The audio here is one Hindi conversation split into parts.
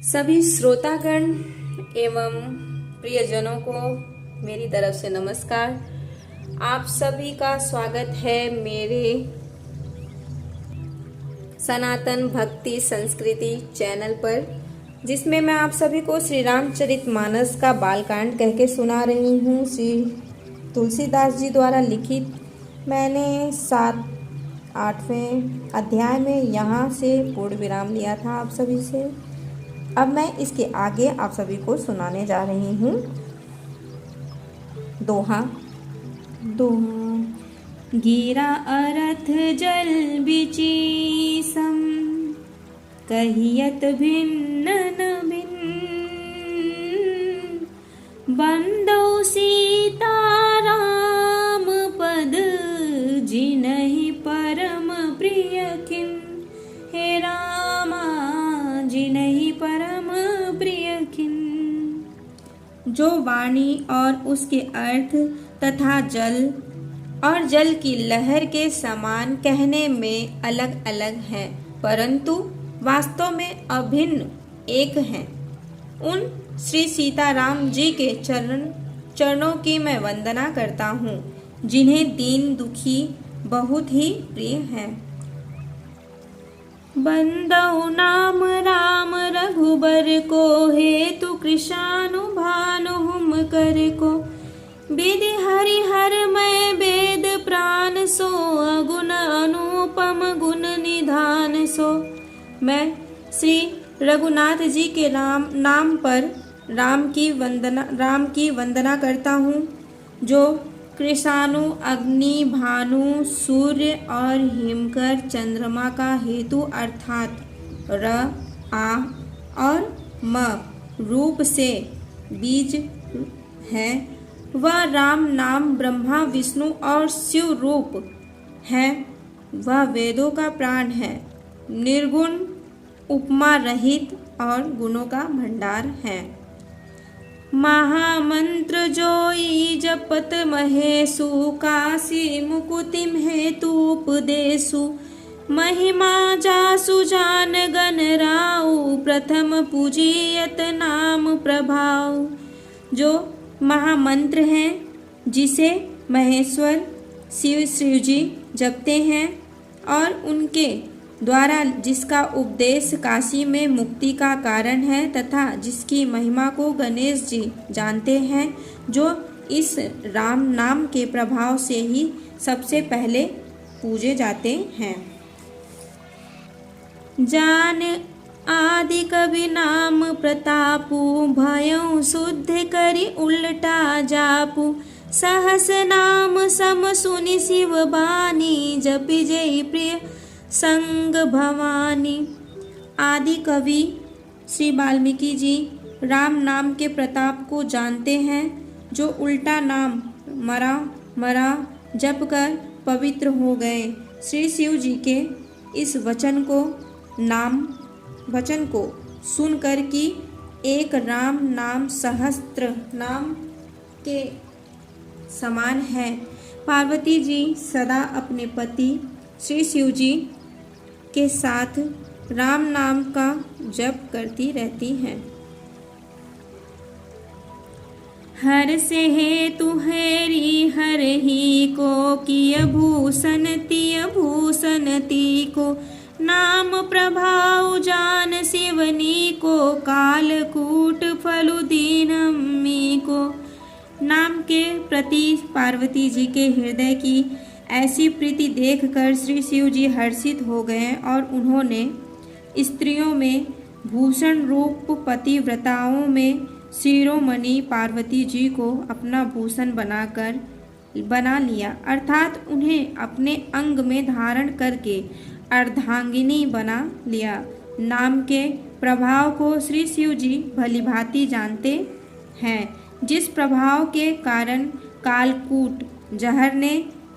सभी श्रोतागण एवं प्रियजनों को मेरी तरफ से नमस्कार। आप सभी का स्वागत है मेरे सनातन भक्ति संस्कृति चैनल पर, जिसमें मैं आप सभी को श्री रामचरितमानस का बालकांड कह के सुना रही हूँ। श्री तुलसीदास जी द्वारा लिखित। मैंने 7-8वें अध्याय में यहाँ से पूर्ण विराम लिया था आप सभी से। अब मैं इसके आगे आप सभी को सुनाने जा रही हूँ। दोहा। गिरा अरथ जल बिची सम, कहियत भिन्न न भिन्न, बंदो सीता राम पद, जिनहि परम प्रिय खिन। हे रामा जिनहि परम प्रिय खिन। जो वाणी और उसके अर्थ तथा जल और जल की लहर के समान कहने में अलग अलग हैं, परंतु वास्तव में अभिन्न एक हैं। उन श्री सीताराम जी के चरणों की मैं वंदना करता हूँ, जिन्हें दीन दुखी बहुत ही प्रिय हैं। बंदौ नाम राम रघुबर को, हेतु कृशानु भानु हुम कर को। विधि हरिहर मैं वेद प्राण सो, अगुण अनुपम गुण निधान सो। मैं श्री रघुनाथ जी के नाम पर राम की वंदना करता हूँ, जो कृषाणु अग्नि भानु सूर्य और हिमकर चंद्रमा का हेतु अर्थात र आ और म रूप से बीज है। वह राम नाम ब्रह्मा विष्णु और शिव रूप है। वह वेदों का प्राण है, निर्गुण उपमा रहित और गुणों का भंडार है। महामंत्र जोई जपत महेशु, काशी मुकुतिम हेतु उपदेशु। महिमा जासु जान गण राउ, प्रथम पूजियत नाम प्रभाव। जो महामंत्र हैं, जिसे महेश्वर शिव जी जपते हैं और उनके द्वारा जिसका उपदेश काशी में मुक्ति का कारण है, तथा जिसकी महिमा को गणेश जी जानते हैं, जो इस राम नाम के प्रभाव से ही सबसे पहले पूजे जाते हैं। जान आदि कवि नाम प्रतापु, भयउ शुद्ध करि उल्टा जापु। सहस नाम सम सुनि शिव बानी, जपि जय प्रिय संग भवानी। आदि कवि श्री वाल्मीकि जी राम नाम के प्रताप को जानते हैं, जो उल्टा नाम मरा जप कर पवित्र हो गए। श्री शिव जी के इस वचन को सुनकर कि एक राम नाम सहस्त्र नाम के समान है। पार्वती जी सदा अपने पति श्री शिव जी के साथ राम नाम का जप करती रहती हैं। हर से हेतु हेरी हर ही को, किय भूषण तिय भूषण ती को। नाम प्रभाव जान शिवनी को, कालकूट फलु दीनमी को। नाम के प्रति पार्वती जी के हृदय की ऐसी प्रीति देखकर श्री शिव जी हर्षित हो गए और उन्होंने स्त्रियों में भूषण रूप पतिव्रताओं में शिरोमणि पार्वती जी को अपना भूषण बना लिया, अर्थात उन्हें अपने अंग में धारण करके अर्धांगिनी बना लिया। नाम के प्रभाव को श्री शिव जी भलीभांति जानते हैं, जिस प्रभाव के कारण कालकूट जहर ने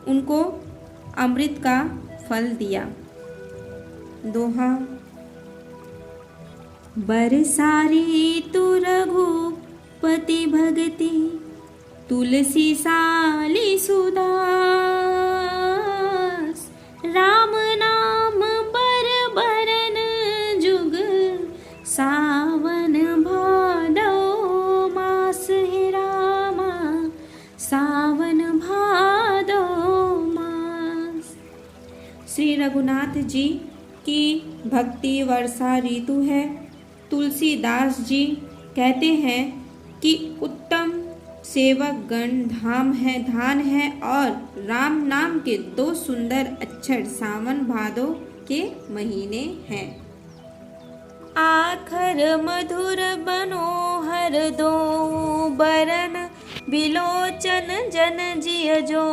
उनको अमृत का फल दिया। दोहा। बरसारी तु रघुपति भगति, तुलसी साली सुदास। राम नाम बर बरन जुग सावन रघुनाथ जी की भक्ति वर्षा ऋतु है। तुलसीदास जी कहते हैं कि उत्तम सेवक गण धान है और राम नाम के 2 सुंदर अक्षर सावन भादो के महीने हैं। आखर मधुर बनोहर दो बरन बिलोचन जन जिय जो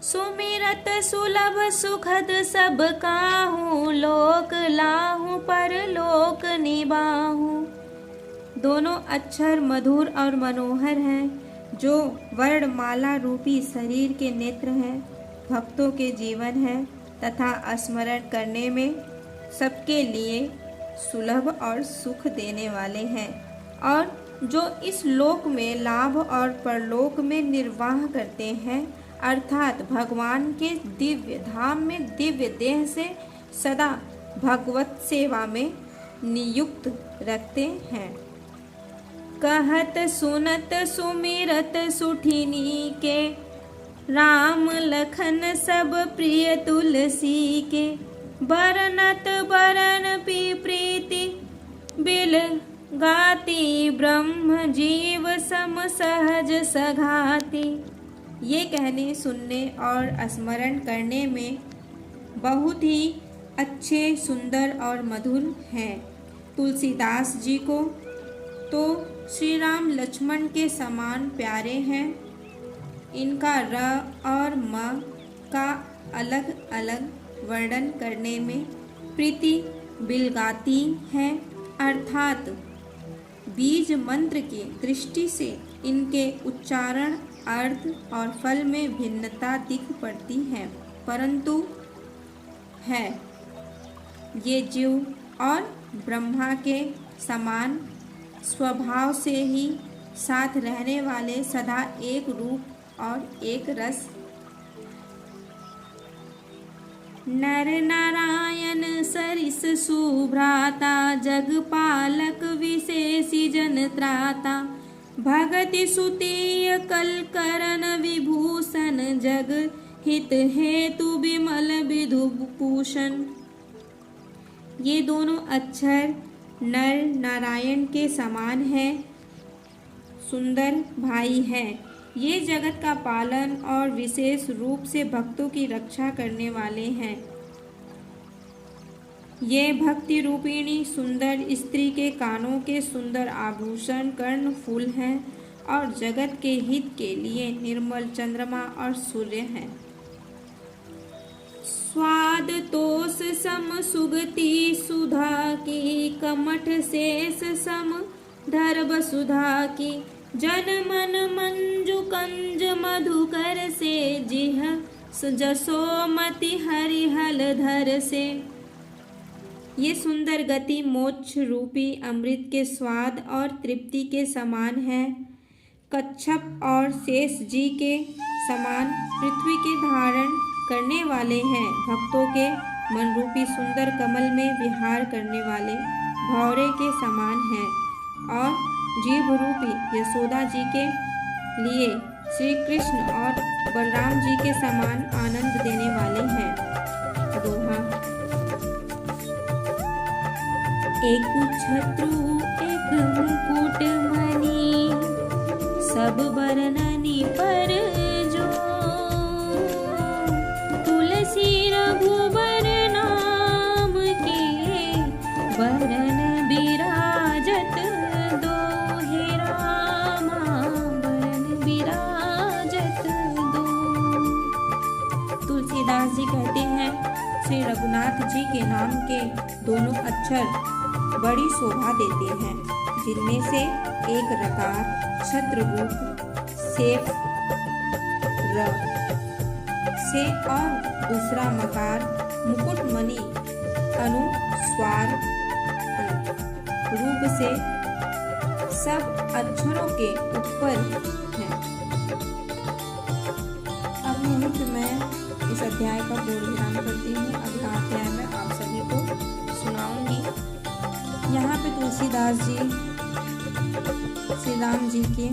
सुमिरत सुलभ सुखद सब काहू लोक लाहू पर लोक निबाहू। दोनों अक्षर मधुर और मनोहर हैं जो वर्णमाला रूपी शरीर के नेत्र हैं, भक्तों के जीवन है तथा स्मरण करने में सबके लिए सुलभ और सुख देने वाले हैं और जो इस लोक में लाभ और परलोक में निर्वाह करते हैं, अर्थात भगवान के दिव्य धाम में दिव्य देह से सदा भगवत सेवा में नियुक्त रखते हैं। कहत सुनत सुमिरत सुठिनी के राम लखन सब प्रिय तुलसी के बरनत बरन पी प्रीति बिल गाती ब्रह्म जीव सम सहज सघाती। ये कहने सुनने और स्मरण करने में बहुत ही अच्छे सुंदर और मधुर हैं। तुलसीदास जी को तो श्री राम लक्ष्मण के समान प्यारे हैं। इनका र और म का अलग अलग वर्णन करने में प्रीति बिलगाती है, अर्थात बीज मंत्र की दृष्टि से इनके उच्चारण अर्थ और फल में भिन्नता दिख पड़ती है, परंतु है ये जीव और ब्रह्मा के समान स्वभाव से ही साथ रहने वाले सदा एक रूप और एक रस। नर नारायण सरिस सुभ्राता जगपालक विशेषी जन त्राता भगति सुतीय कल करण विभूषण जग हित हेतु विमल विधुभूषण। ये दोनों अक्षर नर नारायण के समान है, सुंदर भाई हैं। ये जगत का पालन और विशेष रूप से भक्तों की रक्षा करने वाले हैं। ये भक्ति रूपिणी सुंदर स्त्री के कानों के सुंदर आभूषण कर्ण फूल हैं और जगत के हित के लिए निर्मल चंद्रमा और सूर्य हैं। स्वाद तोष सम सुगति सुधा की कमठ शेष सम धर्व सुधा की जन मन मंजु कंज मधुकर से जिह जसोमति हरिहल धर से। ये सुंदर गति मोक्ष रूपी अमृत के स्वाद और तृप्ति के समान है। कच्छप और शेष जी के समान पृथ्वी के धारण करने वाले हैं। भक्तों के मन रूपी सुंदर कमल में विहार करने वाले भौरे के समान हैं और जीव रूपी यशोदा जी के लिए श्री कृष्ण और बलराम जी के समान आनंद देने वाले हैं। दोहा। एक छत्रु एक मुकुट मणि सब बरननि पर जो तुलसी रघुबर नाम के बरन बिराजत दो हे रामा बरन बिराजत दो। तुलसीदास जी कहते हैं श्री रघुनाथ जी के नाम के दोनों अक्षर बड़ी शोभा देते हैं, जिनमें से एक रकार छत्ररूप सेफ र से और दूसरा मकार मुकुटमणि अनुस्वार रूप से सब अक्षरों के ऊपर है। अब निमित्त मैं इस अध्याय का पूर्ण विराम करती हूँ। अगला अध्याय में आप सभी को सुनाऊंगी। यहाँ पे तुलसीदास जी श्री राम जी के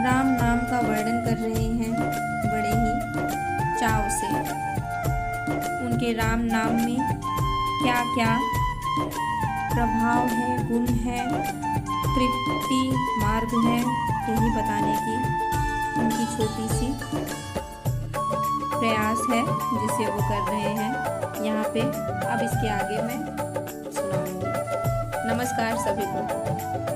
राम नाम का वर्णन कर रहे हैं बड़े ही चाव से। हमारे राम नाम में क्या क्या प्रभाव है, गुण है, तृप्ति मार्ग है, यही बताने की उनकी छोटी सी प्रयास है जिसे वो कर रहे हैं यहाँ पे। अब इसके आगे मैं सुनाऊंगी। नमस्कार सभी को।